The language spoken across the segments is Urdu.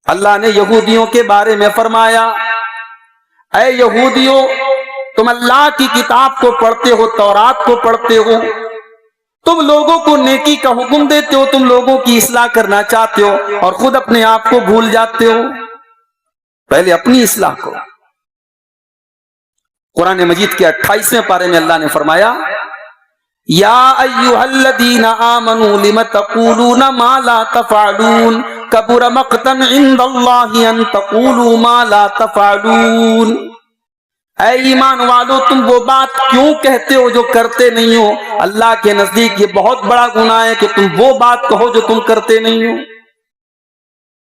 اللہ نے یہودیوں کے بارے میں فرمایا، اے یہودیوں، تم اللہ کی کتاب کو پڑھتے ہو، تورات کو پڑھتے ہو، تم لوگوں کو نیکی کا حکم دیتے ہو، تم لوگوں کی اصلاح کرنا چاہتے ہو اور خود اپنے آپ کو بھول جاتے ہو۔ پہلے اپنی اصلاح کرو۔ قرآن مجید کے 28ویں پارے میں اللہ نے فرمایا، یا ایھا الذین آمنوا لم تقولون ما لا تفعلون کبر مقتا عند اللہ ان تقولوا ما لا تفعلون۔ اے ایمان والو، تم وہ بات کیوں کہتے ہو جو کرتے نہیں ہو؟ اللہ کے نزدیک یہ بہت بڑا گناہ ہے کہ تم وہ بات کہو جو تم کرتے نہیں ہو۔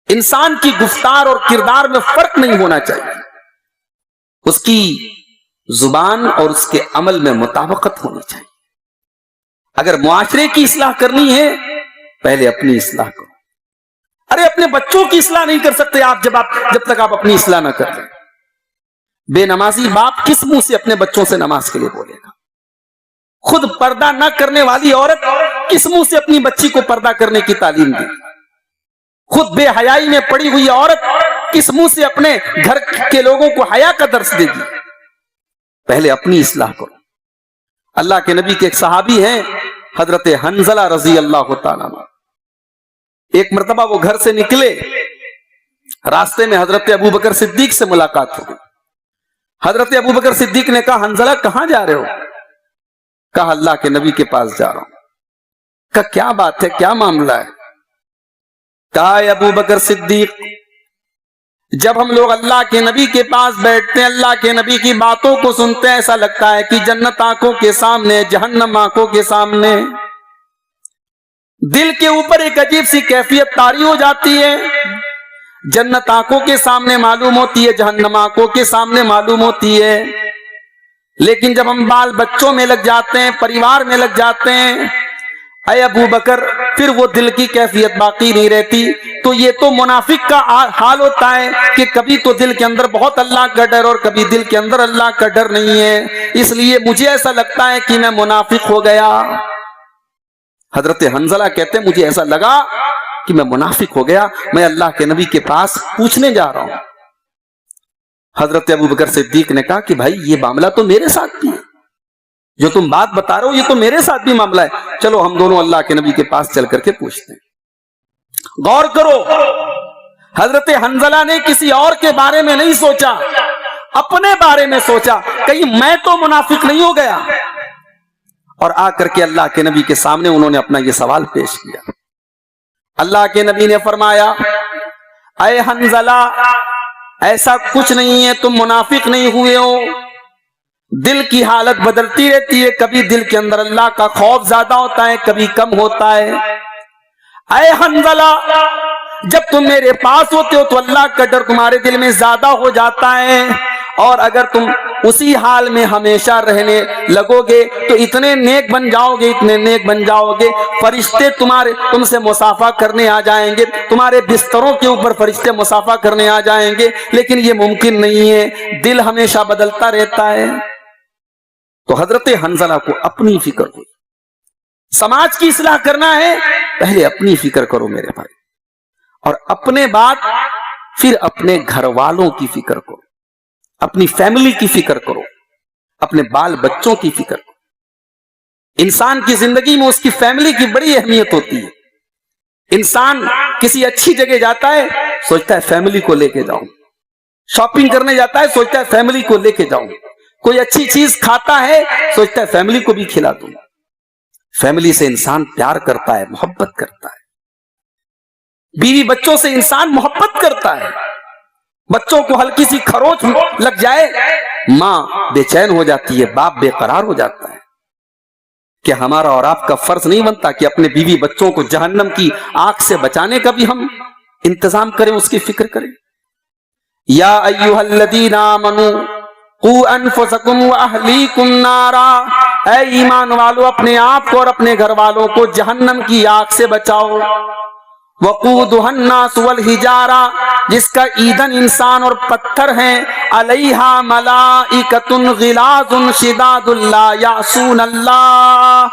انسان کی گفتار اور کردار میں فرق نہیں ہونا چاہیے، اس کی زبان اور اس کے عمل میں مطابقت ہونی چاہیے۔ اگر معاشرے کی اصلاح کرنی ہے، پہلے اپنی اصلاح کرو۔ ارے اپنے بچوں کی اصلاح نہیں کر سکتے آپ جب تک آپ اپنی اصلاح نہ کر لیں۔ بے نمازی باپ کس منہ سے اپنے بچوں سے نماز کے لیے بولے گا؟ خود پردہ نہ کرنے والی عورت کس منہ سے اپنی بچی کو پردہ کرنے کی تعلیم دے گی؟ خود بے حیائی میں پڑی ہوئی عورت کس منہ سے اپنے گھر کے لوگوں کو حیا کا درس دے گی؟ پہلے اپنی اصلاح کرو۔ اللہ کے نبی کے ایک صحابی ہیں حضرت حنظلہ رضی اللہ تعالیٰ عنہ۔ ایک مرتبہ وہ گھر سے نکلے، راستے میں حضرت ابوبکر صدیق سے ملاقات ہو گئی۔ حضرت ابوبکر صدیق نے کہا، حنظلہ کہاں جا رہے ہو؟ کہا اللہ کے نبی کے پاس جا رہا ہوں۔ کہا کیا بات ہے، کیا معاملہ ہے؟ کہا ابوبکر صدیق، جب ہم لوگ اللہ کے نبی کے پاس بیٹھتے ہیں، اللہ کے نبی کی باتوں کو سنتے ہیں، ایسا لگتا ہے کہ جنت آنکھوں کے سامنے، جہنم آنکھوں کے سامنے۔ دل کے اوپر ایک عجیب سی کیفیت طاری ہو جاتی ہے۔ جنت آنکھوں کے سامنے معلوم ہوتی ہے، جہنم آنکھوں کے سامنے معلوم ہوتی ہے، لیکن جب ہم بال بچوں میں لگ جاتے ہیں، پریوار میں لگ جاتے ہیں، اے ابو بکر، پھر وہ دل کی کیفیت باقی نہیں رہتی۔ تو یہ تو منافق کا حال ہوتا ہے کہ کبھی تو دل کے اندر بہت اللہ کا ڈر اور کبھی دل کے اندر اللہ کا ڈر نہیں ہے، اس لیے مجھے ایسا لگتا ہے کہ میں منافق ہو گیا۔ حضرت حنظلہ کہتے ہیں مجھے ایسا لگا کہ میں منافق ہو گیا، میں اللہ کے نبی کے پاس پوچھنے جا رہا ہوں۔ حضرت ابوبکر صدیق نے کہا کہ بھائی یہ معاملہ تو میرے ساتھ بھی ہے، جو تم بات بتا رہے ہو یہ تو میرے ساتھ بھی معاملہ ہے، چلو ہم دونوں اللہ کے نبی کے پاس چل کر کے پوچھتے ہیں۔ غور کرو، حضرت حنظلہ نے کسی اور کے بارے میں نہیں سوچا، اپنے بارے میں سوچا، کہیں میں تو منافق نہیں ہو گیا، اور آ کر کے اللہ کے نبی کے سامنے انہوں نے اپنا یہ سوال پیش کیا۔ اللہ کے نبی نے فرمایا، اے حنظلہ، ایسا کچھ نہیں ہے، تم منافق نہیں ہوئے ہو، دل کی حالت بدلتی رہتی ہے، کبھی دل کے اندر اللہ کا خوف زیادہ ہوتا ہے، کبھی کم ہوتا ہے۔ اے حنظلہ، جب تم میرے پاس ہوتے ہو تو اللہ کا ڈر تمہارے دل میں زیادہ ہو جاتا ہے، اور اگر تم اسی حال میں ہمیشہ رہنے لگو گے تو اتنے نیک بن جاؤ گے، اتنے نیک بن جاؤ گے، فرشتے تم سے مصافحہ کرنے آ جائیں گے، تمہارے بستروں کے اوپر فرشتے مصافحہ کرنے آ جائیں گے، لیکن یہ ممکن نہیں ہے، دل ہمیشہ بدلتا رہتا ہے۔ تو حضرت حنظلہ کو اپنی فکر ہوئی، سماج کی اصلاح کرنا ہے، پہلے اپنی فکر کرو میرے بھائی، اور اپنے بعد پھر اپنے گھر والوں کی فکر کرو، اپنی فیملی کی فکر کرو، اپنے بال بچوں کی فکر کرو۔ انسان کی زندگی میں اس کی فیملی کی بڑی اہمیت ہوتی ہے۔ انسان کسی اچھی جگہ جاتا ہے، سوچتا ہے فیملی کو لے کے جاؤں، شاپنگ کرنے جاتا ہے، سوچتا ہے فیملی کو لے کے جاؤں، کوئی اچھی چیز کھاتا ہے، سوچتا ہے فیملی کو بھی کھلا دوں۔ فیملی سے انسان پیار کرتا ہے، محبت کرتا ہے، بیوی بچوں سے انسان محبت کرتا ہے۔ بچوں کو ہلکی سی کھروچ لگ جائے، ماں بے چین ہو جاتی ہے، باپ بے قرار ہو جاتا ہے۔ کہ ہمارا اور آپ کا فرض نہیں بنتا کہ اپنے بیوی بچوں کو جہنم کی آگ سے بچانے کا بھی ہم انتظام کریں، اس کی فکر کریں؟ یا ایھا الذین آمنوا قوا انفسکم واہلیکم نارا، اے ایمان والو اپنے آپ کو اور اپنے گھر والوں کو جہنم کی آگ سے بچاؤ۔ وقودھا الناس والحجارہ، جس کا ایندھن انسان اور پتھر ہیں، علیہا ملائکۃ غلاظ شداد لا یعصون اللہ،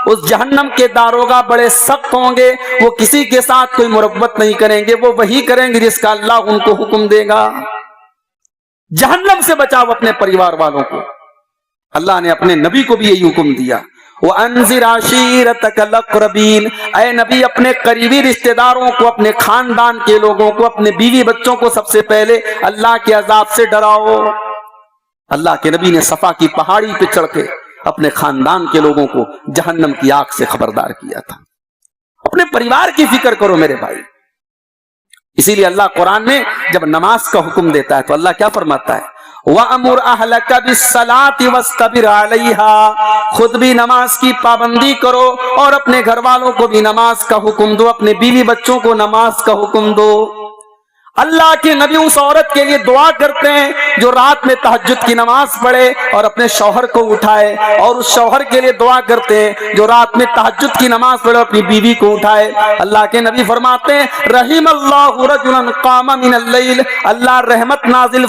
اس جہنم کے داروغہ بڑے سخت ہوں گے، وہ کسی کے ساتھ کوئی مربت نہیں کریں گے، وہ وہی کریں گے جس کا اللہ ان کو حکم دے گا۔ جہنم سے بچاؤ اپنے پریوار والوں کو۔ اللہ نے اپنے نبی کو بھی یہی حکم دیا، وَأَنذِرْ عَشِيرَتَكَ الْأَقْرَبِينَ، اے نبی اپنے قریبی رشتہ داروں کو، اپنے خاندان کے لوگوں کو، اپنے بیوی بچوں کو سب سے پہلے اللہ کے عذاب سے ڈراؤ۔ اللہ کے نبی نے صفا کی پہاڑی پہ چڑھ کے اپنے خاندان کے لوگوں کو جہنم کی آگ سے خبردار کیا تھا۔ اپنے پریوار کی فکر کرو میرے بھائی۔ اسی لیے اللہ قرآن میں جب نماز کا حکم دیتا ہے تو اللہ کیا فرماتا ہے؟ وَأَمُرْ أَهْلَكَ بِالصَّلَاةِ وَاسْتَبِرْ عَلَيْهَا، خود بھی نماز کی پابندی کرو اور اپنے گھر والوں کو بھی نماز کا حکم دو، اپنے بیوی بچوں کو نماز کا حکم دو۔ اللہ کے نبی اس عورت کے لیے دعا کرتے ہیں جو رات میں تہجد کی نماز پڑھے اور اپنے شوہر کو اٹھائے، اور اس شوہر کے لیے دعا کرتے ہیں جو رات میں تہجد کی نماز پڑھے اور اپنی بیوی کو اٹھائے۔ اللہ کے نبی فرماتے ہیں رحم اللہ رجلا قام من اللیل، اللہ رحمت نازل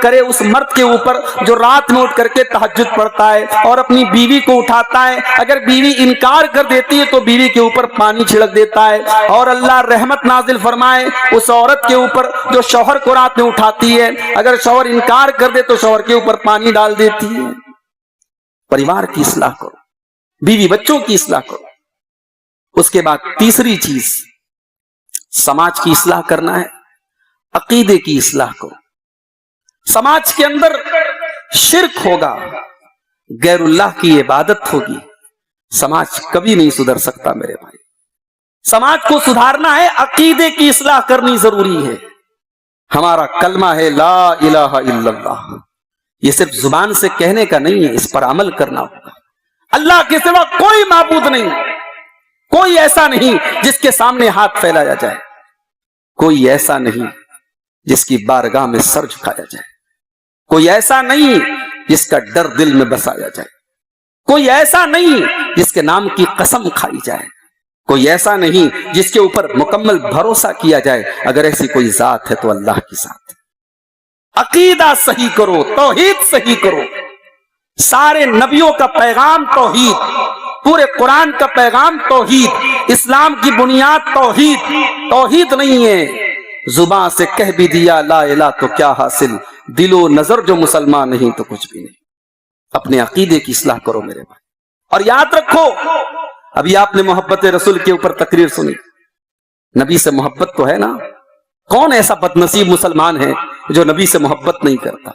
کرے اس مرد کے اوپر جو رات میں اٹھ کر کے تہجد پڑھتا ہے اور اپنی بیوی کو اٹھاتا ہے۔ اگر بیوی انکار کر دیتی ہے تو بیوی کے اوپر پانی چھڑک دیتا ہے، اور اللہ رحمت نازل فرمائے اس عورت کے اوپر جو شوہر کو رات میں اٹھاتی ہے، اگر شوہر انکار کر دے تو شوہر کے اوپر پانی ڈال دیتی ہے۔ پریوار کی اصلاح کرو، بیوی بچوں کی اصلاح کرو۔ اس کے بعد تیسری چیز سماج کی اصلاح کرنا ہے، عقیدے کی اصلاح کرو۔ سماج کے اندر شرک ہوگا، غیر اللہ کی عبادت ہوگی، سماج کبھی نہیں سدھر سکتا میرے بھائی۔ سماج کو سدھارنا ہے، عقیدے کی اصلاح کرنی ضروری ہے۔ ہمارا کلمہ ہے لا الہ الا اللہ، یہ صرف زبان سے کہنے کا نہیں ہے، اس پر عمل کرنا ہوگا۔ اللہ کے سوا کوئی معبود نہیں، کوئی ایسا نہیں جس کے سامنے ہاتھ پھیلایا جائے، کوئی ایسا نہیں جس کی بارگاہ میں سر جھکایا جائے، کوئی ایسا نہیں جس کا ڈر دل میں بسایا جائے، کوئی ایسا نہیں جس کے نام کی قسم کھائی جائے، کوئی ایسا نہیں جس کے اوپر مکمل بھروسہ کیا جائے۔ اگر ایسی کوئی ذات ہے تو اللہ کی ذات۔ عقیدہ صحیح کرو، توحید صحیح کرو۔ سارے نبیوں کا پیغام توحید، پورے قرآن کا پیغام توحید، اسلام کی بنیاد توحید۔ توحید نہیں ہے زبان سے کہہ بھی دیا لا الہ تو کیا حاصل، دل و نظر جو مسلمان نہیں تو کچھ بھی نہیں۔ اپنے عقیدے کی اصلاح کرو میرے بھائی۔ اور یاد رکھو، ابھی آپ نے محبت رسول کے اوپر تقریر سنی، نبی سے محبت تو ہے نا؟ کون ایسا بد نصیب مسلمان ہے جو نبی سے محبت نہیں کرتا؟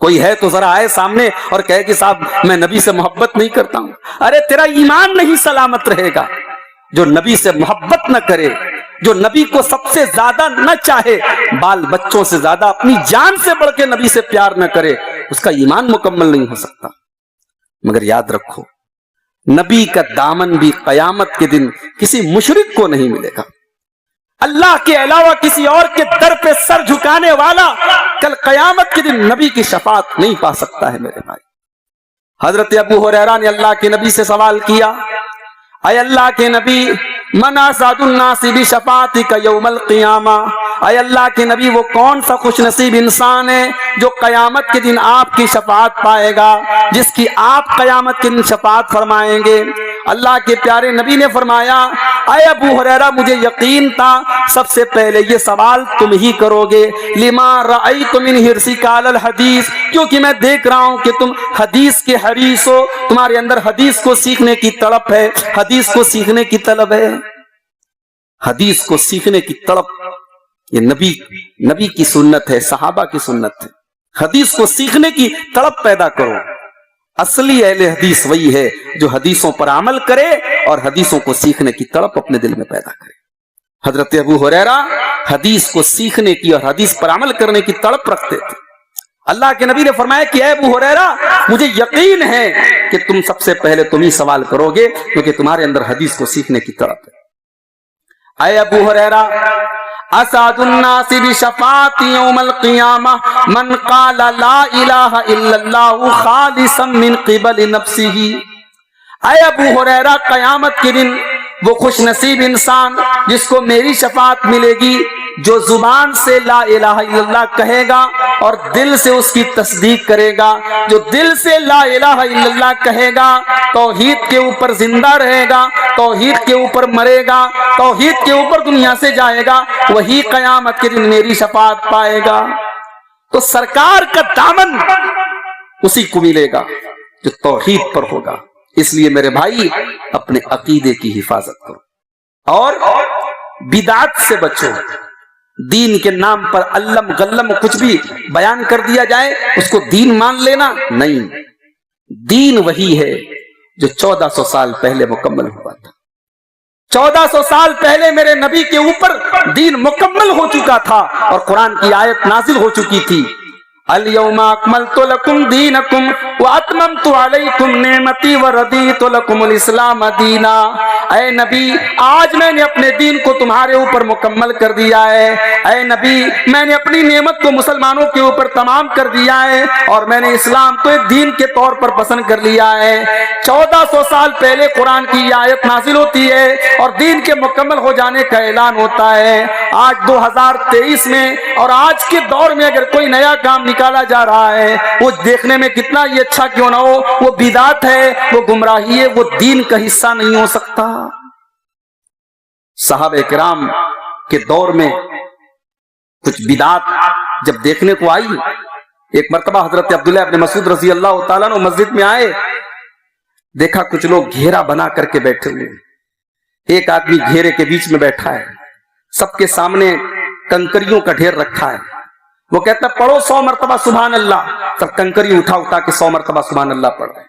کوئی ہے تو ذرا آئے سامنے اور کہے کہ صاحب میں نبی سے محبت نہیں کرتا ہوں۔ ارے تیرا ایمان نہیں سلامت رہے گا۔ جو نبی سے محبت نہ کرے، جو نبی کو سب سے زیادہ نہ چاہے، بال بچوں سے زیادہ اپنی جان سے بڑھ کے نبی سے پیار نہ کرے، اس کا ایمان مکمل نہیں ہو سکتا۔ مگر یاد رکھو، نبی کا دامن بھی قیامت کے دن کسی مشرک کو نہیں ملے گا۔ اللہ کے علاوہ کسی اور کے در پہ سر جھکانے والا کل قیامت کے دن نبی کی شفاعت نہیں پا سکتا ہے میرے بھائی۔ حضرت ابو ہریرہ نے اللہ کے نبی سے سوال کیا، اے اللہ کے نبی، من اسعد الناس بشفاعتک یوم القیامہ، اے اللہ کے نبی وہ کون سا خوش نصیب انسان ہے جو قیامت کے دن آپ کی شفاعت پائے گا، جس کی آپ قیامت کے دن شفاعت فرمائیں گے؟ اللہ کے پیارے نبی نے فرمایا، اے ابو ہریرہ مجھے یقین تھا سب سے پہلے یہ سوال تم ہی کرو گے، لما رأیت من حرصک علی الحدیث، کیونکہ میں دیکھ رہا ہوں کہ تم حدیث کے حریص ہو، تمہارے اندر حدیث کو سیکھنے کی تڑپ ہے، حدیث کو سیکھنے کی طلب ہے۔ حدیث کو سیکھنے کی تڑپ یہ نبی کی سنت ہے، صحابہ کی سنت ہے۔ حدیث کو سیکھنے کی تڑپ پیدا کرو۔ اصلی اہل حدیث وہی ہے جو حدیثوں پر عمل کرے اور حدیثوں کو سیکھنے کی تڑپ اپنے دل میں پیدا کرے۔ حضرت ابو ہریرہ حدیث کو سیکھنے کی اور حدیث پر عمل کرنے کی تڑپ رکھتے تھے۔ اللہ کے نبی نے فرمایا کہ اے ابو ہریرہ مجھے یقین ہے کہ تم سب سے پہلے تم ہی سوال کرو گے کیونکہ تمہارے اندر حدیث کو سیکھنے کی تڑپ ہے۔ اے ابو ہریرہ، اسعد الناس بشفاعت یوم القیامہ من قال لا الہ الا اللہ خالصا من قبل نفسہ۔ اے ابو ہریرہ، قیامت کے دن وہ خوش نصیب انسان جس کو میری شفاعت ملے گی جو زبان سے لا الہ الا اللہ کہے گا اور دل سے اس کی تصدیق کرے گا، جو دل سے لا الہ الا اللہ کہے گا، توحید کے اوپر زندہ رہے گا، توحید کے اوپر مرے گا، توحید کے اوپر دنیا سے جائے گا، وہی قیامت کے دن میری شفاعت پائے گا۔ تو سرکار کا دامن اسی کو ملے گا جو توحید پر ہوگا۔ اس لیے میرے بھائی اپنے عقیدے کی حفاظت کرو اور بدعت سے بچو۔ دین کے نام پر علم غلم کچھ بھی بیان کر دیا جائے اس کو دین مان لینا نہیں، دین وہی ہے جو 1400 سال پہلے مکمل ہوا تھا۔ 1400 سال پہلے میرے نبی کے اوپر دین مکمل ہو چکا تھا اور قرآن کی آیت نازل ہو چکی تھی، اليوم اکملت لکم دینکم واتممت علیکم نعمتی ورضیت لکم الاسلام دینا۔ اے نبی آج میں نے اپنے دین کو تمہارے اوپر مکمل کر دیا ہے، اے نبی میں نے اپنی نعمت کو مسلمانوں کے اوپر تمام کر دیا ہے اور میں نے اسلام کو ایک دین کے طور پر پسند کر لیا ہے۔ 1400 سال پہلے قرآن کی یہ آیت نازل ہوتی ہے اور دین کے مکمل ہو جانے کا اعلان ہوتا ہے۔ آج 2023 میں اور آج کے دور میں اگر کوئی نیا کام نکالا جا رہا ہے وہ دیکھنے میں کتنا ہی اچھا کیوں نہ ہو، وہ بدعت ہے، وہ گمراہی ہے، وہ دین کا حصہ نہیں ہو سکتا۔ صحابہ کرام کے دور میں کچھ بدعت جب دیکھنے کو آئی، ایک مرتبہ حضرت عبداللہ ابن مسعود رضی اللہ تعالیٰ عنہ مسجد میں آئے، دیکھا کچھ لوگ گھیرا بنا کر کے بیٹھے ہوئے، ایک آدمی گھیرے کے بیچ میں بیٹھا ہے، سب کے سامنے کنکریوں کا ڈھیر رکھا ہے، وہ کہتا ہے پڑھو 100 مرتبہ سبحان اللہ، سب کنکری اٹھا کے 100 مرتبہ سبحان اللہ پڑھ رہے ہیں۔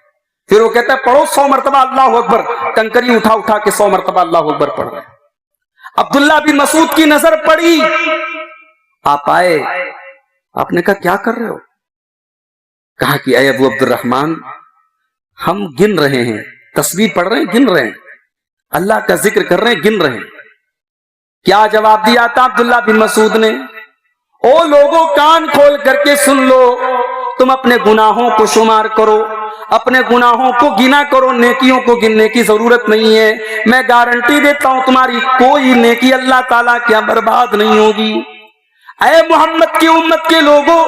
پھر وہ کہتا ہے پڑھو 100 مرتبہ اللہ اکبر، کنکری اٹھا کے 100 مرتبہ اللہ اکبر پڑھ رہے ہیں۔ عبداللہ بن مسعود کی نظر پڑی، آپ آئے، آپ نے کہا کیا کر رہے ہو؟ کہا کہ اے ابو عبد الرحمن ہم گن رہے ہیں، تسبیح پڑھ رہے ہیں، گن رہے ہیں، اللہ کا ذکر کر رہے ہیں، گن رہے ہیں۔ کیا جواب دیا تھا عبداللہ بن مسعود نے؟ او لوگوں کان کھول کر کے سن لو، تم اپنے گناہوں کو شمار کرو، اپنے گناہوں کو گنا کرو، نیکیوں کو گننے کی ضرورت نہیں ہے۔ میں گارنٹی دیتا ہوں تمہاری کوئی نیکی اللہ تعالیٰ کیا برباد نہیں ہوگی۔ اے محمد کی امت کے لوگوں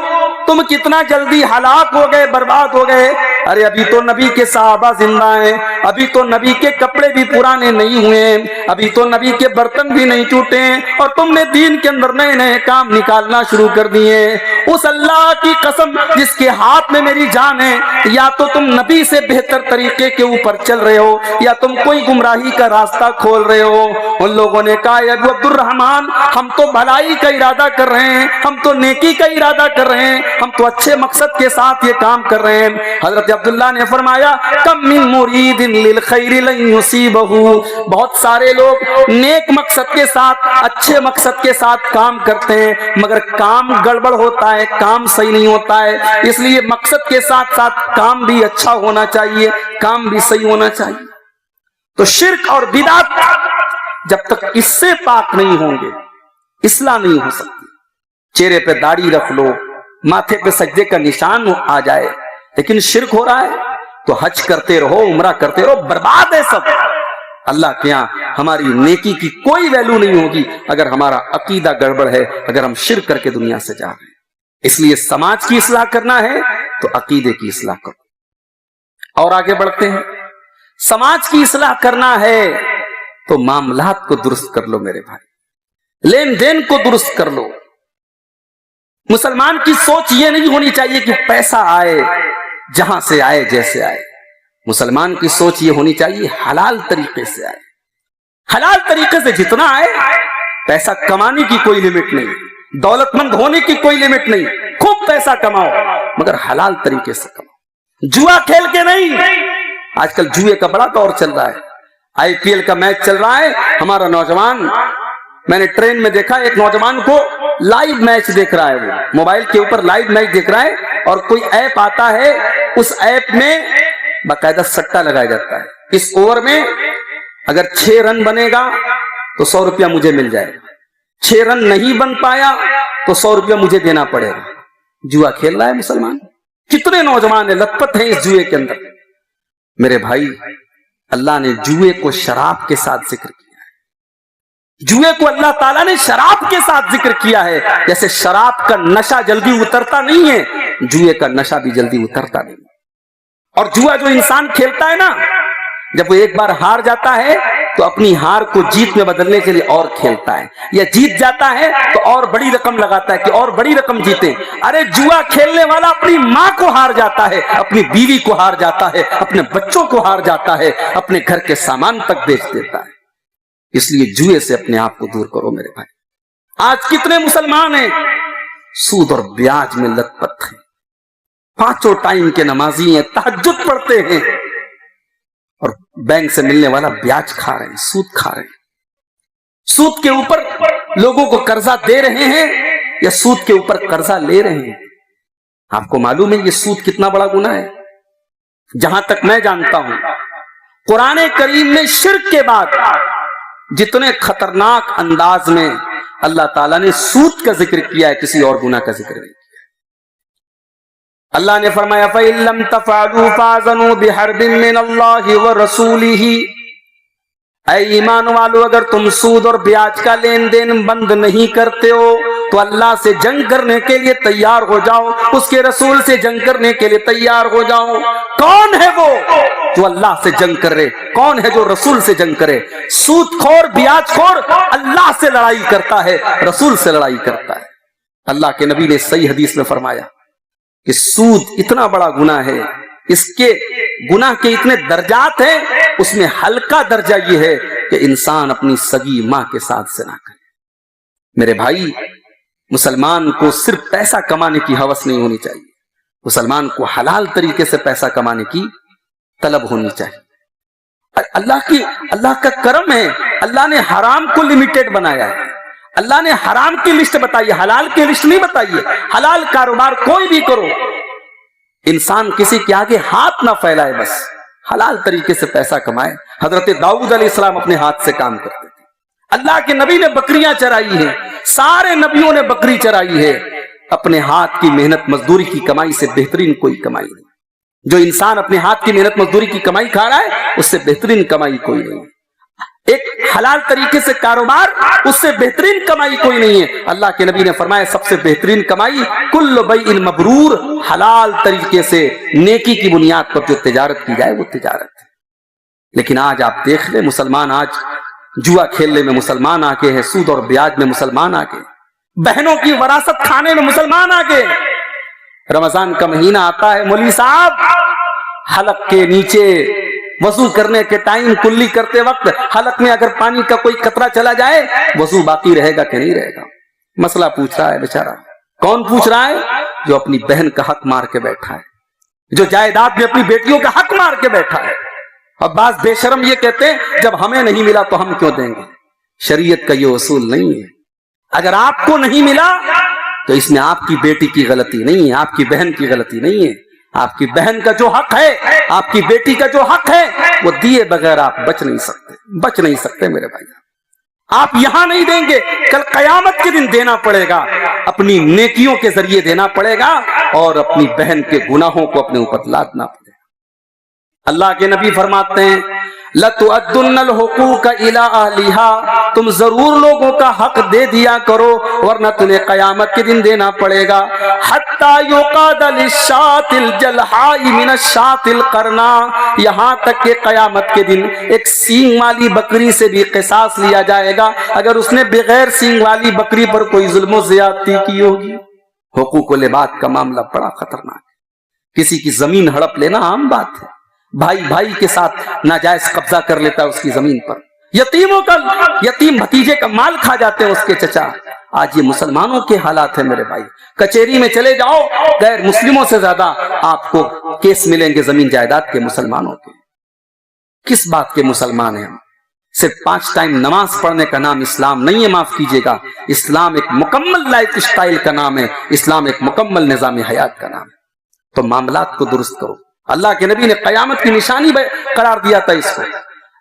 تم کتنا جلدی ہلاک ہو گئے، برباد ہو گئے۔ ارے ابھی تو نبی کے صحابہ زندہ ہیں، ابھی تو نبی کے کپڑے بھی پرانے نہیں ہوئے ہیں، ابھی تو نبی کے برتن بھی نہیں ٹوٹے ہیں اور تم نے دین کے اندر نئے نئے کام نکالنا شروع کر دیے۔ اس اللہ کی قسم جس کے ہاتھ میں میری جان ہے، یا تو تم نبی سے بہتر طریقے کے اوپر چل رہے ہو یا تم کوئی گمراہی کا راستہ کھول رہے ہو۔ ان لوگوں نے کہا اے ابو عبد الرحمن ہم تو بھلائی کا ارادہ کر رہے ہیں، ہم تو نیکی کا ارادہ کر رہے ہیں، ہم تو اچھے مقصد کے ساتھ یہ کام کر رہے ہیں۔ حضرت عبداللہ نے فرمایا کم من مرید للخیر لن یصیبہ، بہت سارے لوگ نیک مقصد کے ساتھ، اچھے مقصد کے ساتھ کام کرتے ہیں مگر کام گڑبڑ ہوتا ہے، کام صحیح نہیں ہوتا ہے۔ اس لیے مقصد کے ساتھ ساتھ کام بھی اچھا ہونا چاہیے، کام بھی صحیح ہونا چاہیے۔ تو شرک اور بدعت جب تک اس سے پاک نہیں ہوں گے اصلاح نہیں ہو سکتی۔ چہرے پہ داڑھی رکھ لو، ماتھے پہ سجدے کا نشان آ جائے لیکن شرک ہو رہا ہے تو حج کرتے رہو، عمرہ کرتے رہو، برباد ہے سب۔ اللہ کے یہاں ہماری نیکی کی کوئی ویلو نہیں ہوگی اگر ہمارا عقیدہ گڑبڑ ہے، اگر ہم شرک کر کے دنیا سے جا رہے ہیں۔ اس لیے سماج کی اصلاح کرنا ہے تو عقیدے کی اصلاح کرو۔ اور آگے بڑھتے ہیں، سماج کی اصلاح کرنا ہے تو معاملات کو درست کر لو میرے بھائی، لین دین کو درست کر لو۔ مسلمان کی سوچ یہ نہیں ہونی چاہیے کہ پیسہ آئے جہاں سے آئے جیسے آئے، مسلمان کی سوچ یہ ہونی چاہیے حلال طریقے سے آئے، حلال طریقے سے جتنا آئے۔ پیسہ کمانے کی کوئی لمٹ نہیں، دولت مند ہونے کی کوئی لمٹ نہیں، خوب پیسہ کماؤ مگر حلال طریقے سے کماؤ، جوا کھیل کے نہیں۔ آج کل جوئے کا بڑا دور چل رہا ہے، IPL کا میچ چل رہا ہے، ہمارا نوجوان، میں نے ٹرین میں دیکھا ایک نوجوان کو لائیو میچ دیکھ رہا ہے، وہ موبائل کے اوپر لائیو میچ دیکھ رہا ہے اور کوئی ایپ آتا ہے، اس ایپ میں باقاعدہ سٹا لگایا جاتا ہے، اس اوور میں اگر 6 رن بنے گا تو 100 روپیہ مجھے مل جائے گا، 6 رن نہیں بن پایا تو 100 روپیہ مجھے دینا پڑے گا۔ جوا کھیل رہا ہے مسلمان، کتنے نوجوان ہیں لت پت ہیں اس جوئے کے اندر۔ میرے بھائی اللہ نے جوئے کو شراب کے ساتھ ذکر کیا ہے، جوئے کو اللہ تعالیٰ نے شراب کے ساتھ ذکر کیا ہے، جیسے شراب کا نشہ جلدی اترتا نہیں ہے، جوئے کا نشہ بھی جلدی اترتا نہیں۔ اور جوا جو انسان کھیلتا ہے نا، جب وہ ایک بار ہار جاتا ہے تو اپنی ہار کو جیت میں بدلنے کے لیے اور کھیلتا ہے، یا جیت جاتا ہے تو اور بڑی رقم لگاتا ہے کہ اور بڑی رقم جیتے۔ ارے جوا کھیلنے والا اپنی ماں کو ہار جاتا ہے، اپنی بیوی کو ہار جاتا ہے، اپنے بچوں کو ہار جاتا ہے، اپنے گھر کے سامان تک بیچ دیتا ہے۔ اس لیے جوئے سے اپنے آپ کو دور کرو میرے بھائی۔ آج کتنے مسلمان ہیں سود اور بیاج میں لت پت ہیں، 5 ٹائم کے نمازی ہیں، تہجد پڑھتے ہیں، اور بینک سے ملنے والا بیاج کھا رہے ہیں، سود کھا رہے ہیں۔ سود کے اوپر لوگوں کو قرضہ دے رہے ہیں یا سود کے اوپر قرضہ لے رہے ہیں؟ آپ کو معلوم ہے یہ سود کتنا بڑا گناہ ہے؟ جہاں تک میں جانتا ہوں قرآن کریم نے شرک کے بعد جتنے خطرناک انداز میں اللہ تعالیٰ نے سود کا ذکر کیا ہے، کسی اور گناہ کا ذکر نہیں۔ اللہ نے فرمایا فَإِن لَّمْ تَفْعَلُوا فَأَذَنُوا بِحَرْبٍ مِّنَ اللَّهِ وَرَسُولِهِ، اے ایمان والو اگر تم سود اور بیاج کا لین دین بند نہیں کرتے ہو تو اللہ سے جنگ کرنے کے لیے تیار ہو جاؤ، اس کے رسول سے جنگ کرنے کے لیے تیار ہو جاؤ۔ کون ہے وہ جو اللہ سے جنگ کرے؟ کون ہے جو رسول سے جنگ کرے؟ سود خور بیاج خور اللہ سے لڑائی کرتا ہے، رسول سے لڑائی کرتا ہے۔ اللہ کے نبی نے صحیح حدیث میں فرمایا کہ سود اتنا بڑا گناہ ہے، اس کے گناہ کے اتنے درجات ہیں، اس میں ہلکا درجہ یہ ہے کہ انسان اپنی سگی ماں کے ساتھ زنا کرے۔ میرے بھائی، مسلمان کو صرف پیسہ کمانے کی ہوس نہیں ہونی چاہیے، مسلمان کو حلال طریقے سے پیسہ کمانے کی طلب ہونی چاہیے۔ اللہ کا کرم ہے، اللہ نے حرام کو لمیٹڈ بنایا ہے، اللہ نے حرام کی لسٹ بتائی ہے، حلال کی لسٹ نہیں بتائی ہے۔ حلال کاروبار کوئی بھی کرو، انسان کسی کے آگے ہاتھ نہ پھیلائے، بس حلال طریقے سے پیسہ کمائے۔ حضرت داؤد علیہ السلام اپنے ہاتھ سے کام کرتے تھے، اللہ کے نبی نے بکریاں چرائی ہیں، سارے نبیوں نے بکری چرائی ہے۔ اپنے ہاتھ کی محنت مزدوری کی کمائی سے بہترین کوئی کمائی نہیں۔ جو انسان اپنے ہاتھ کی محنت مزدوری کی کمائی کھا رہا ہے اس سے بہترین کمائی کوئی نہیں۔ ایک حلال طریقے سے کاروبار، اس سے بہترین کمائی کوئی نہیں ہے۔ اللہ کے نبی نے فرمایا سب سے بہترین کمائی کل بیع مبرور، حلال طریقے سے نیکی کی بنیاد پر جو تجارت کی جائے وہ تجارت ہے۔ لیکن آج آپ دیکھ لیں، مسلمان آج جوا کھیلنے میں مسلمان آگے ہے، سود اور بیاج میں مسلمان آگے، بہنوں کی وراثت کھانے میں مسلمان آگے۔ رمضان کا مہینہ آتا ہے، مولوی صاحب حلق کے نیچے وضو کرنے کے ٹائم کلی کرتے وقت حلق میں اگر پانی کا کوئی قطرہ چلا جائے وضو باقی رہے گا کہ نہیں رہے گا؟ مسئلہ پوچھ رہا ہے بیچارہ۔ کون پوچھ رہا ہے؟ جو اپنی بہن کا حق مار کے بیٹھا ہے، جو جائیداد میں اپنی بیٹیوں کا حق مار کے بیٹھا ہے۔ اور بعض بے شرم یہ کہتے ہیں جب ہمیں نہیں ملا تو ہم کیوں دیں گے؟ شریعت کا یہ اصول نہیں ہے۔ اگر آپ کو نہیں ملا تو اس میں آپ کی بیٹی کی غلطی نہیں ہے، آپ کی بہن کی غلطی نہیں ہے۔ آپ کی بہن کا جو حق ہے، آپ کی بیٹی کا جو حق ہے، وہ دیے بغیر آپ بچ نہیں سکتے میرے بھائی۔ آپ یہاں نہیں دیں گے، کل قیامت کے دن دینا پڑے گا، اپنی نیکیوں کے ذریعے دینا پڑے گا، اور اپنی بہن کے گناہوں کو اپنے اوپر لادنا پڑے گا۔ اللہ کے نبی فرماتے ہیں لَتُؤَدُّنَّ الْحُقُوقَ إِلَىٰ أَهْلِهَا، تم ضرور لوگوں کا حق دے دیا کرو، ورنہ تمہیں قیامت کے دن دینا پڑے گا۔ حَتَّى يُقَادَ لِلشَّاةِ الْجَلْحَاءِ مِنَ الشَّاةِ الْقَرْنَاءِ، یہاں تک کہ قیامت کے دن ایک سینگ والی بکری سے بھی قصاص لیا جائے گا اگر اس نے بغیر سینگ والی بکری پر کوئی ظلم و زیادتی کی ہوگی۔ حقوق و لباد کا معاملہ بڑا خطرناک ہے۔ کسی کی زمین ہڑپ لینا عام بات ہے، بھائی بھائی کے ساتھ ناجائز قبضہ کر لیتا ہے اس کی زمین پر، یتیم بھتیجے کا مال کھا جاتے ہیں اس کے چچا۔ آج یہ مسلمانوں کے حالات ہیں میرے بھائی۔ کچہری میں چلے جاؤ، غیر مسلموں سے زیادہ آپ کو کیس ملیں گے زمین جائیداد کے مسلمانوں کے۔ کس بات کے مسلمان ہیں ہم؟ صرف 5 ٹائم نماز پڑھنے کا نام اسلام نہیں ہے، معاف کیجیے گا، اسلام ایک مکمل لائف سٹائل کا نام ہے، اسلام ایک مکمل نظام حیات کا نام ہے۔ تو معاملات کو درست کرو۔ اللہ کے نبی نے قیامت کی نشانی قرار دیا تھا اس کو،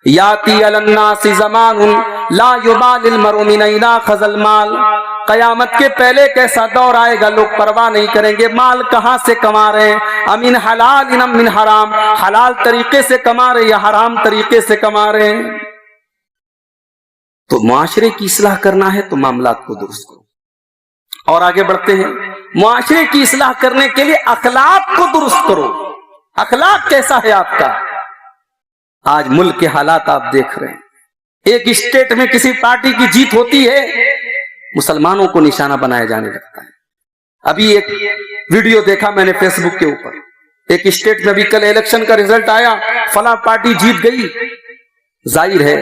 یاتی علی الناس زمان لا یبال المرء من این اخذ المال، قیامت کے پہلے ایک ایسا دور آئے گا لوگ پرواہ نہیں کریں گے مال کہاں سے کما رہے ہیں، امن حلال ام من حرام، حلال طریقے سے کما رہے یا حرام طریقے سے کما رہے ہیں۔ تو معاشرے کی اصلاح کرنا ہے تو معاملات کو درست کرو. اور آگے بڑھتے ہیں. معاشرے کی اصلاح کرنے کے لیے اخلاق کو درست کرو. اخلاق کیسا ہے آپ کا؟ آج ملک کے حالات آپ دیکھ رہے ہیں. ایک اسٹیٹ میں کسی پارٹی کی جیت ہوتی ہے، مسلمانوں کو نشانہ بنایا جانے لگتا ہے. ابھی ایک ویڈیو دیکھا میں نے فیس بک کے اوپر، ایک اسٹیٹ میں ابھی کل الیکشن کا رزلٹ آیا، فلاں پارٹی جیت گئی. ظاہر ہے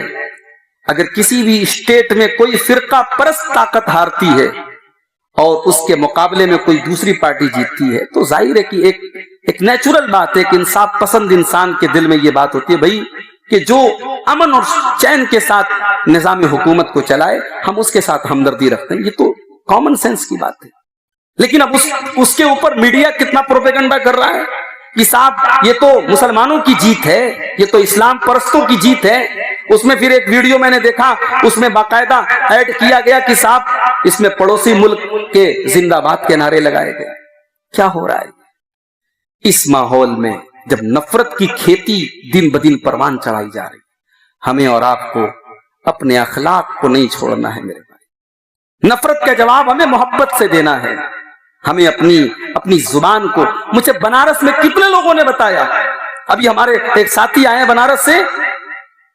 اگر کسی بھی اسٹیٹ میں کوئی فرقہ پرست طاقت ہارتی ہے اور اس کے مقابلے میں کوئی دوسری پارٹی جیتتی ہے تو ظاہر ہے کہ ایک نیچرل بات ہے کہ انصاف پسند انسان کے دل میں یہ بات ہوتی ہے بھائی کہ جو امن اور چین کے ساتھ نظام حکومت کو چلائے ہم اس کے ساتھ ہمدردی رکھتے ہیں. یہ تو کامن سینس کی بات ہے. لیکن اب اس کے اوپر میڈیا کتنا پروپیگنڈا کر رہا ہے کہ صاحب یہ تو مسلمانوں کی جیت ہے، یہ تو اسلام پرستوں کی جیت ہے. اس میں پھر ایک ویڈیو میں نے دیکھا، اس میں باقاعدہ ایڈ کیا گیا کہ صاحب اس میں پڑوسی ملک کے زندہ باد کے نعرے لگائے گئے. کیا ہو رہا ہے؟ اس ماحول میں جب نفرت کی کھیتی دن بدن پروان چڑھائی جا رہی، ہمیں اور آپ کو اپنے اخلاق کو نہیں چھوڑنا ہے میرے بھائی. نفرت کا جواب ہمیں محبت سے دینا ہے. ہمیں اپنی زبان کو، مجھے بنارس میں کتنے لوگوں نے بتایا، ابھی ہمارے ایک ساتھی آئے ہیں بنارس سے،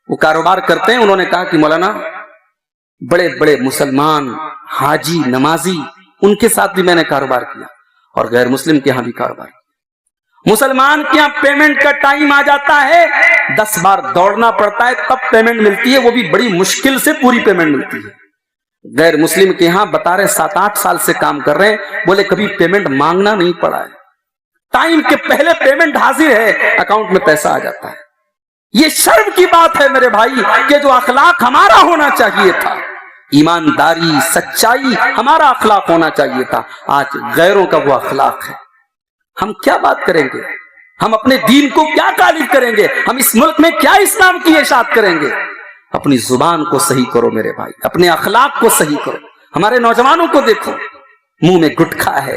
وہ کاروبار کرتے ہیں. انہوں نے کہا کہ مولانا بڑے بڑے مسلمان حاجی نمازی ان کے ساتھ بھی میں نے کاروبار کیا اور غیر مسلم کے ہاں بھی کاروبار کیا. مسلمان کے یہاں پیمنٹ کا ٹائم آ جاتا ہے 10 بار دوڑنا پڑتا ہے تب پیمنٹ ملتی ہے، وہ بھی بڑی مشکل سے پوری پیمنٹ ملتی ہے. غیر مسلم کے یہاں بتا رہے 7-8 سال سے کام کر رہے ہیں، بولے کبھی پیمنٹ مانگنا نہیں پڑا ہے، ٹائم کے پہلے پیمنٹ حاضر ہے، اکاؤنٹ میں پیسہ آ جاتا ہے. یہ شرم کی بات ہے میرے بھائی کہ جو اخلاق ہمارا ہونا چاہیے تھا، ایمانداری سچائی ہمارا اخلاق ہونا چاہیے تھا، آج غیروں کا وہ اخلاق ہے. ہم کیا بات کریں گے؟ ہم اپنے دین کو کیا تعریف کریں گے؟ ہم اس ملک میں کیا اسلام کی اشاعت کریں گے؟ اپنی زبان کو صحیح کرو میرے بھائی، اپنے اخلاق کو صحیح کرو. ہمارے نوجوانوں کو دیکھو، منہ میں گٹکھا ہے،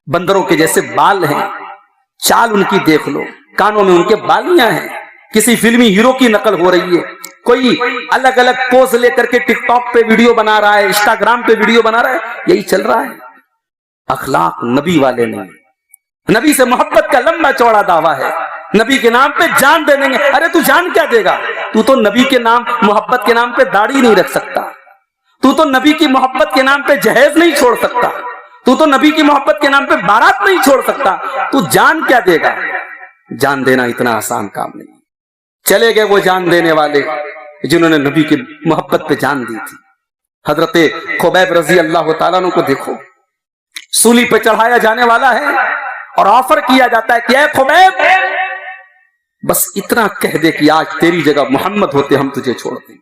بندروں کے جیسے بال ہیں، چال ان کی دیکھ لو، کانوں میں ان کے بالیاں ہیں، کسی فلمی ہیرو کی نقل ہو رہی ہے. کوئی الگ الگ پوز لے کر کے ٹک ٹاک پہ ویڈیو بنا رہا ہے، انسٹاگرام پہ ویڈیو بنا رہا ہے، یہی چل رہا ہے. اخلاق نبی والے نہیں. نبی سے محبت کا لمبا چوڑا دعویٰ ہے، نبی کے نام پہ جان دے دیں گے. ارے تو جان کیا دے گا؟ تو نبی کے نام محبت کے نام پہ داڑھی نہیں رکھ سکتا، تو نبی کی محبت کے نام پہ جہیز نہیں چھوڑ سکتا، تو نبی کی محبت کے نام پہ بارات نہیں چھوڑ سکتا. تو جان کیا دے گا؟ جان دینا اتنا آسان کام نہیں. چلے گئے وہ جان دینے والے جنہوں نے نبی کی محبت پہ جان دی تھی. حضرت خبیب رضی اللہ تعالیٰ عنہ کو دیکھو، سولی پہ چڑھایا جانے والا ہے اور آفر کیا جاتا ہے کہ اے خبیب بس اتنا کہہ دے کہ آج تیری جگہ محمد ہوتے ہم تجھے چھوڑ دیں.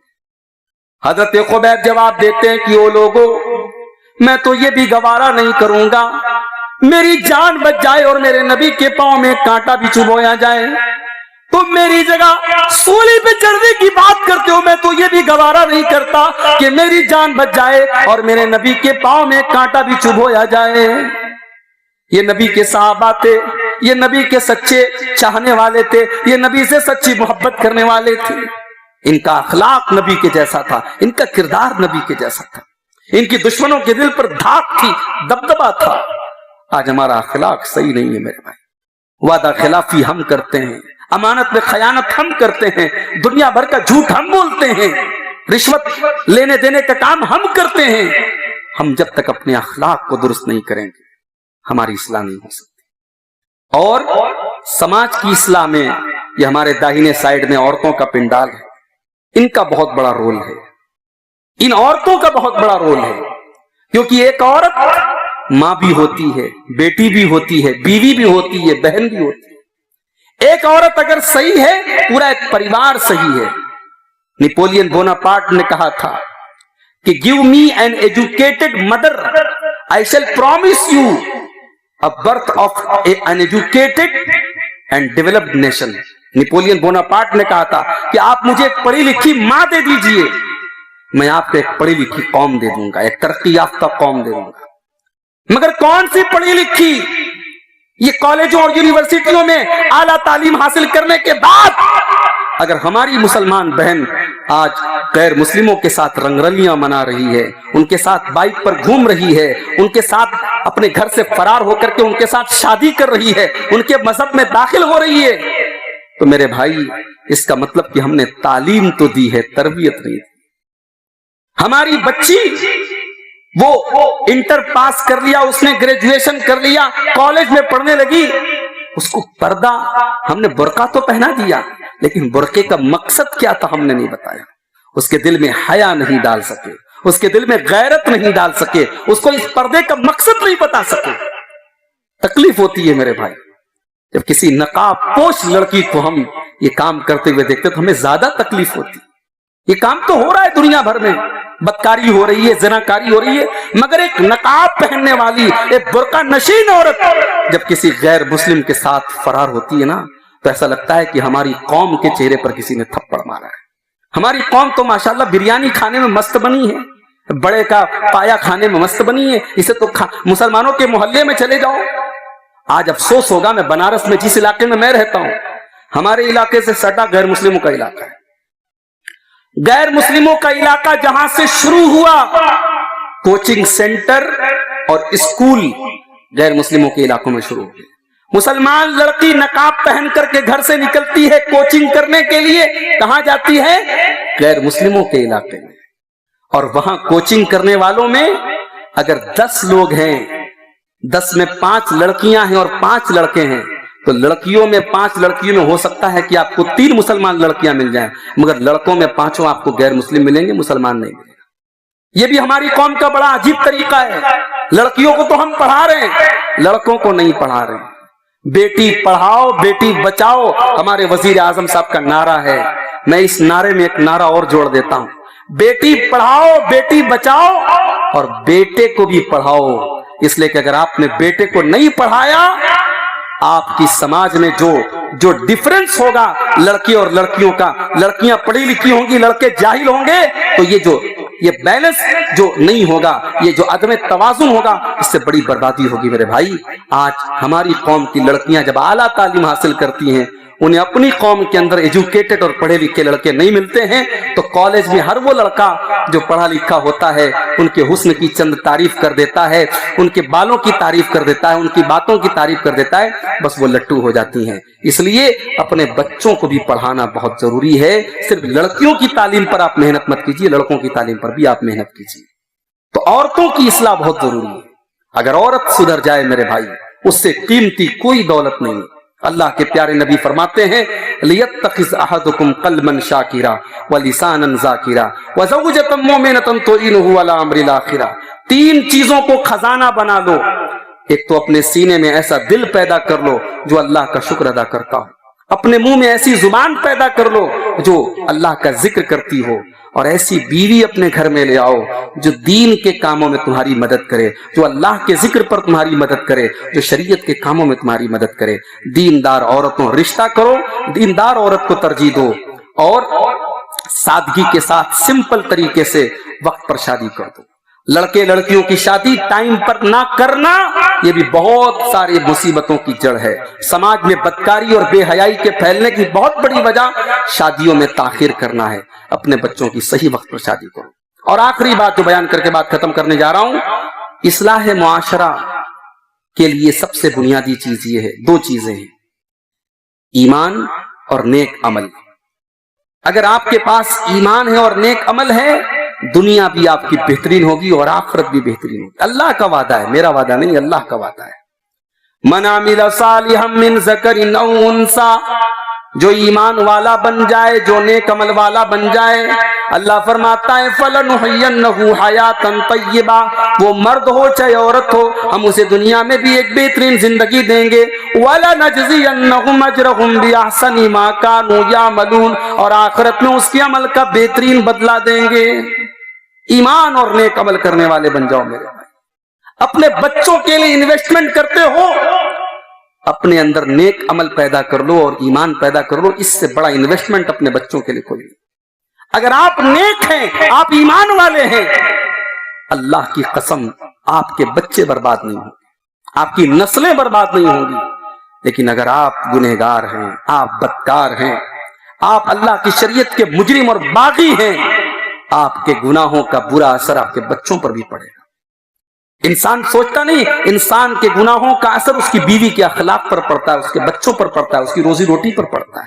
حضرت خبیب جواب دیتے ہیں کہ او لوگو، میں تو یہ بھی گوارا نہیں کروں گا میری جان بچ جائے اور میرے نبی کے پاؤں میں کانٹا بھی چبویا جائے. تم میری جگہ سولی پہ چڑھنے کی بات کرتے ہو، میں تو یہ بھی گوارا نہیں کرتا کہ میری جان بچ جائے اور میرے نبی کے پاؤں میں کانٹا بھی چبویا جائے. یہ نبی کے صحابہ تھے، یہ نبی کے سچے چاہنے والے تھے، یہ نبی سے سچی محبت کرنے والے تھے. ان کا اخلاق نبی کے جیسا تھا، ان کا کردار نبی کے جیسا تھا، ان کی دشمنوں کے دل پر دھاک تھی، دبدبا تھا. آج ہمارا اخلاق صحیح نہیں ہے میرے بھائی. وعدہ خلافی ہم کرتے ہیں، امانت میں خیانت ہم کرتے ہیں، دنیا بھر کا جھوٹ ہم بولتے ہیں، رشوت لینے دینے کا کام ہم کرتے ہیں. ہم جب تک اپنے اخلاق کو درست نہیں کریں گے ہماری اصلاح نہیں ہو سکتی. اور سماج کی اصلاح میں یہ ہمارے داہنے سائیڈ میں عورتوں کا پنڈال ہے، ان کا بہت بڑا رول ہے. ان عورتوں کا بہت بڑا رول ہے، کیونکہ ایک عورت ماں بھی ہوتی ہے، بیٹی بھی ہوتی ہے، بیوی بھی ہوتی ہے، بہن بھی ہوتی ہے. ایک عورت اگر صحیح ہے پورا ایک پریوار صحیح ہے. نیپولین بوناپارٹ نے کہا تھا کہ give me an educated mother, I shall promise you a birth of an educated and developed nation. Napoleon Bonaparte نے کہا تھا کہ آپ مجھے ایک پڑھی لکھی ماں دے دیجئے، میں آپ کو ایک پڑھی لکھی قوم دے دوں گا، ایک ترقی یافتہ قوم دے دوں گا. مگر کون سی پڑھی لکھی؟ یہ کالجوں اور یونیورسٹیوں میں اعلیٰ تعلیم حاصل کرنے کے بعد اگر ہماری مسلمان بہن آج غیر مسلموں کے ساتھ رنگرلیاں منا رہی ہے، ان کے ساتھ بائک پر گھوم رہی ہے، ان کے ساتھ اپنے گھر سے فرار ہو کر کے ان کے ساتھ شادی کر رہی ہے، ان کے مذہب میں داخل ہو رہی ہے، تو میرے بھائی اس کا مطلب کہ ہم نے تعلیم تو دی ہے، تربیت نہیں دی۔ ہماری بچی وہ انٹر پاس کر لیا، اس نے گریجویشن کر لیا، کالج میں پڑھنے لگی، اس کو پردہ ہم نے برقع تو پہنا دیا، لیکن برقعے کا مقصد کیا تھا ہم نے نہیں بتایا۔ اس کے دل میں حیا نہیں ڈال سکے، اس کے دل میں غیرت نہیں ڈال سکے، اس کو اس پردے کا مقصد نہیں بتا سکے۔ تکلیف ہوتی ہے میرے بھائی، جب کسی نقاب پوش لڑکی کو ہم یہ کام کرتے ہوئے دیکھتے تو ہمیں زیادہ تکلیف ہوتی۔ یہ کام تو ہو رہا ہے دنیا بھر میں، بدکاری ہو رہی ہے، زناکاری ہو رہی ہے، مگر ایک نقاب پہننے والی، ایک برقع نشین عورت جب کسی غیر مسلم کے ساتھ فرار ہوتی ہے نا، تو ایسا لگتا ہے کہ ہماری قوم کے چہرے پر کسی نے تھپڑ مارا ہے۔ ہماری قوم تو ماشاءاللہ بریانی کھانے میں مست بنی ہے، بڑے کا پایا کھانے میں مست بنی ہے، اسے تو مسلمانوں کے محلے میں چلے جاؤ۔ آج افسوس ہوگا، میں بنارس میں جس علاقے میں رہتا ہوں، ہمارے علاقے سے سٹا غیر مسلموں کا علاقہ ہے۔ غیر مسلموں کا علاقہ جہاں سے شروع ہوا، کوچنگ سینٹر اور اسکول غیر مسلموں کے علاقوں میں شروع ہوئے۔ مسلمان لڑکی نقاب پہن کر کے گھر سے نکلتی ہے کوچنگ کرنے کے لیے، کہاں جاتی ہے؟ غیر مسلموں کے علاقے میں۔ اور وہاں کوچنگ کرنے والوں میں اگر 10 لوگ ہیں، 10 میں 5 لڑکیاں ہیں اور 5 لڑکے ہیں، تو لڑکیوں میں 5 لڑکیوں میں ہو سکتا ہے کہ آپ کو 3 مسلمان لڑکیاں مل جائیں، مگر لڑکوں میں 5 آپ کو غیر مسلم ملیں گے، مسلمان نہیں ملیں گے۔ یہ بھی ہماری قوم کا بڑا عجیب طریقہ ہے۔ لڑکیوں کو تو ہم پڑھا رہے ہیں، لڑکوں کو نہیں پڑھا رہے ہیں۔ بیٹی پڑھاؤ بیٹی بچاؤ ہمارے وزیر اعظم صاحب کا نعرہ ہے، میں اس نعرے میں ایک نعرہ اور جوڑ دیتا ہوں، بیٹی پڑھاؤ بیٹی بچاؤ اور بیٹے کو بھی پڑھاؤ، اس لیے کہ اگر آپ نے بیٹے کو نہیں پڑھایا، آپ کی سماج میں جو ڈیفرنس ہوگا لڑکے اور لڑکیوں کا، لڑکیاں پڑھی لکھی ہوں گی، لڑکے جاہل ہوں گے، تو یہ بیلنس جو نہیں ہوگا، یہ جو عدم توازن ہوگا، اس سے بڑی بربادی ہوگی میرے بھائی۔ آج ہماری قوم کی لڑکیاں جب اعلیٰ تعلیم حاصل کرتی ہیں، انہیں اپنی قوم کے اندر ایجوکیٹڈ اور پڑھے لکھے لڑکے نہیں ملتے ہیں، تو کالج میں ہر وہ لڑکا جو پڑھا لکھا ہوتا ہے ان کے حسن کی چند تعریف کر دیتا ہے، ان کے بالوں کی تعریف کر دیتا ہے، ان کی باتوں کی تعریف کر دیتا ہے، بس وہ لٹو ہو جاتی ہیں۔ اس لیے اپنے بچوں کو بھی پڑھانا بہت ضروری ہے۔ صرف لڑکیوں کی تعلیم پر آپ محنت مت کیجیے، لڑکوں کی تعلیم پر بھی آپ محنت کیجیے۔ تو عورتوں کی اصلاح بہت ضروری ہے۔ اگر عورت سدھر جائے میرے بھائی، اس سے قیمتی کوئی دولت نہیں۔ اللہ کے پیارے نبی فرماتے ہیں لِيَتَّخِذْ أَحَدُكُمْ قَلْبًا شَاكِرًا وَلِسَانًا ذَاكِرًا وَزَوْجَةً مُؤْمِنَةً تُعِينُهُ عَلَى أَمْرِ الْآخِرَةِ۔ 3 چیزوں کو خزانہ بنا لو۔ ایک تو اپنے سینے میں ایسا دل پیدا کر لو جو اللہ کا شکر ادا کرتا ہو، اپنے منہ میں ایسی زبان پیدا کر لو جو اللہ کا ذکر کرتی ہو، اور ایسی بیوی اپنے گھر میں لے آؤ جو دین کے کاموں میں تمہاری مدد کرے، جو اللہ کے ذکر پر تمہاری مدد کرے، جو شریعت کے کاموں میں تمہاری مدد کرے۔ دیندار عورتوں رشتہ کرو، دیندار عورت کو ترجیح دو، اور سادگی کے ساتھ سمپل طریقے سے وقت پر شادی کر دو۔ لڑکے لڑکیوں کی شادی ٹائم پر نہ کرنا، یہ بھی بہت ساری مصیبتوں کی جڑ ہے۔ سماج میں بدکاری اور بے حیائی کے پھیلنے کی بہت بڑی وجہ شادیوں میں تاخیر کرنا ہے۔ اپنے بچوں کی صحیح وقت پر شادی کرو۔ اور آخری بات جو بیان کر کے بات ختم کرنے جا رہا ہوں، اصلاح معاشرہ کے لیے سب سے بنیادی چیز یہ ہے، 2 چیزیں ہیں، ایمان اور نیک عمل۔ اگر آپ کے پاس ایمان ہے اور نیک عمل ہے، دنیا بھی آپ کی بہترین ہوگی اور آخرت بھی بہترین ہوگی۔ اللہ کا وعدہ ہے، میرا وعدہ نہیں، اللہ کا وعدہ ہے۔ من عمل صالحا من ذکر او انثی، جو ایمان والا بن جائے، جو نیک عمل والا بن جائے، اللہ فرماتا ہے فَلَنُحْيِيَنَّهُ حَيَاةً طَيِّبَةً، وہ مرد ہو چاہے عورت ہو، ہم اسے دنیا میں بھی ایک بہترین زندگی دیں گے۔ وَلَنَجْزِيَنَّهُمْ أَجْرَهُمْ بِأَحْسَنِ مَا كَانُوا يَعْمَلُونَ، اور آخرت میں اس کے عمل کا بہترین بدلہ دیں گے۔ ایمان اور نیک عمل کرنے والے بن جاؤ میرے بھائی۔ اپنے بچوں کے لیے انویسٹمنٹ کرتے ہو، اپنے اندر نیک عمل پیدا کر لو اور ایمان پیدا کر لو، اس سے بڑا انویسٹمنٹ اپنے بچوں کے لیے کوئی نہیں۔ اگر آپ نیک ہیں، آپ ایمان والے ہیں، اللہ کی قسم آپ کے بچے برباد نہیں ہوں گے، آپ کی نسلیں برباد نہیں ہوں گی۔ لیکن اگر آپ گنہگار ہیں، آپ بدکار ہیں، آپ اللہ کی شریعت کے مجرم اور باغی ہیں، آپ کے گناہوں کا برا اثر آپ کے بچوں پر بھی پڑے گا۔ انسان سوچتا نہیں، انسان کے گناہوں کا اثر اس کی بیوی کے اخلاق پر پڑتا ہے، اس کے بچوں پر پڑتا ہے، اس کی روزی روٹی پر پڑتا ہے۔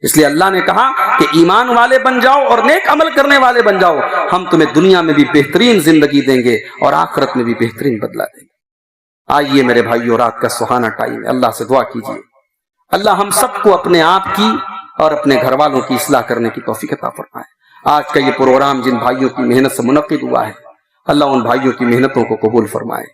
اس لیے اللہ نے کہا کہ ایمان والے بن جاؤ اور نیک عمل کرنے والے بن جاؤ، ہم تمہیں دنیا میں بھی بہترین زندگی دیں گے اور آخرت میں بھی بہترین بدلہ دیں گے۔ آئیے میرے بھائیو، رات کا سہانا ٹائم ہے، اللہ سے دعا کیجیے اللہ ہم سب کو اپنے آپ کی اور اپنے گھر والوں کی اصلاح کرنے کی توفیق عطا فرمائے۔ آج کا یہ پروگرام جن بھائیوں کی محنت سے منعقد ہوا ہے، اللہ ان بھائیوں کی محنتوں کو قبول فرمائے۔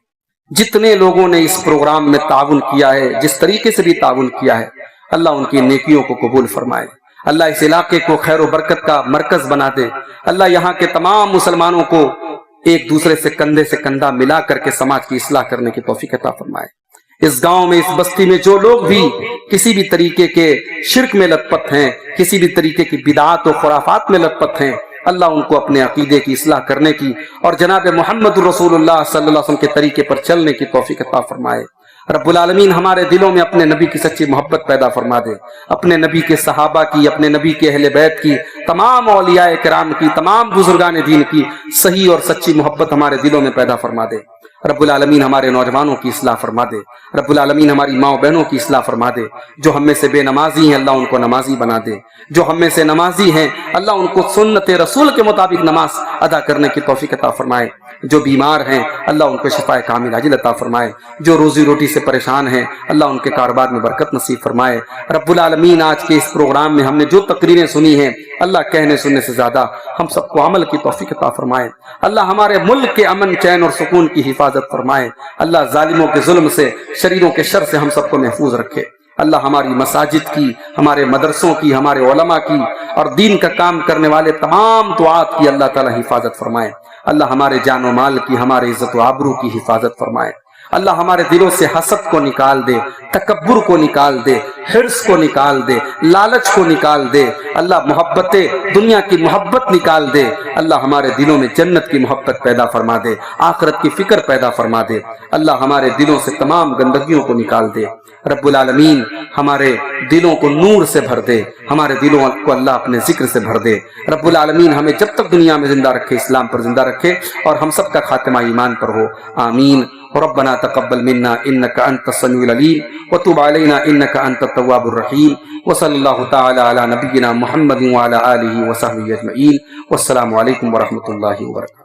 جتنے لوگوں نے اس پروگرام میں تعاون کیا ہے، جس طریقے سے بھی تعاون کیا ہے، اللہ ان کی نیکیوں کو قبول فرمائے۔ اللہ اس علاقے کو خیر و برکت کا مرکز بنا دے۔ اللہ یہاں کے تمام مسلمانوں کو ایک دوسرے سے کندھے سے کندھا ملا کر کے سماج کی اصلاح کرنے کی توفیق عطا فرمائے۔ اس گاؤں میں، اس بستی میں جو لوگ بھی کسی بھی طریقے کے شرک میں لت پت ہیں، کسی بھی طریقے کی بدعات و خرافات میں لت پت ہیں، اللہ ان کو اپنے عقیدے کی اصلاح کرنے کی اور جناب محمد رسول اللہ صلی اللہ علیہ وسلم کے طریقے پر چلنے کی توفیق عطا فرمائے۔ رب العالمین ہمارے دلوں میں اپنے نبی کی سچی محبت پیدا فرما دے، اپنے نبی کے صحابہ کی، اپنے نبی کے اہل بیت کی، تمام اولیاء کرام کی، تمام بزرگان دین کی صحیح اور سچی محبت ہمارے دلوں میں پیدا فرما دے۔ رب العالمین ہمارے نوجوانوں کی اصلاح فرما دے۔ رب العالمین ہماری ماں بہنوں کی اصلاح فرما دے۔ جو ہم میں سے بے نمازی ہیں، اللہ ان کو نمازی بنا دے۔ جو ہم میں سے نمازی ہیں، اللہ ان کو سنت رسول کے مطابق نماز ادا کرنے کی توفیق عطا فرمائے۔ جو بیمار ہیں، اللہ ان کو شفاء کامل عاجل عطا فرمائے۔ جو روزی روٹی سے پریشان ہیں، اللہ ان کے کاروبار میں برکت نصیب فرمائے۔ رب العالمین آج کے اس پروگرام میں ہم نے جو تقریریں سنی ہیں، اللہ کہنے سننے سے زیادہ ہم سب کو عمل کی توفیق عطا فرمائے۔ اللہ ہمارے ملک کے امن چین اور سکون کی حفاظت فرمائے۔ اللہ ظالموں کے ظلم سے، شریروں کے شر سے ہم سب کو محفوظ رکھے۔ اللہ ہماری مساجد کی، ہمارے مدرسوں کی، ہمارے علماء کی اور دین کا کام کرنے والے تمام دعات کی اللہ تعالی حفاظت فرمائے۔ اللہ ہمارے جان و مال کی، ہمارے عزت و آبرو کی حفاظت فرمائے۔ اللہ ہمارے دلوں سے حسد کو نکال دے، تکبر کو نکال دے، حرص کو نکال دے، لالچ کو نکال دے۔ اللہ محبت دنیا کی محبت نکال دے۔ اللہ ہمارے دلوں میں جنت کی محبت پیدا فرما دے، آخرت کی فکر پیدا فرما دے۔ اللہ ہمارے دلوں سے تمام گندگیوں کو نکال دے۔ رب العالمین ہمارے دلوں کو نور سے بھر دے، ہمارے دلوں کو اللہ اپنے ذکر سے بھر دے۔ رب العالمین ہمیں جب تک دنیا میں زندہ رکھے، اسلام پر زندہ رکھے اور ہم سب کا خاتمہ ایمان پر ہو، آمین۔ ربنا تقبل منا انك انت السميع العليم وتب علينا انك انت التواب الرحيم وصلى الله تعالى على نبينا محمد وعلى اله وصحبه اجمعين والسلام عليكم ورحمة الله وبركاته۔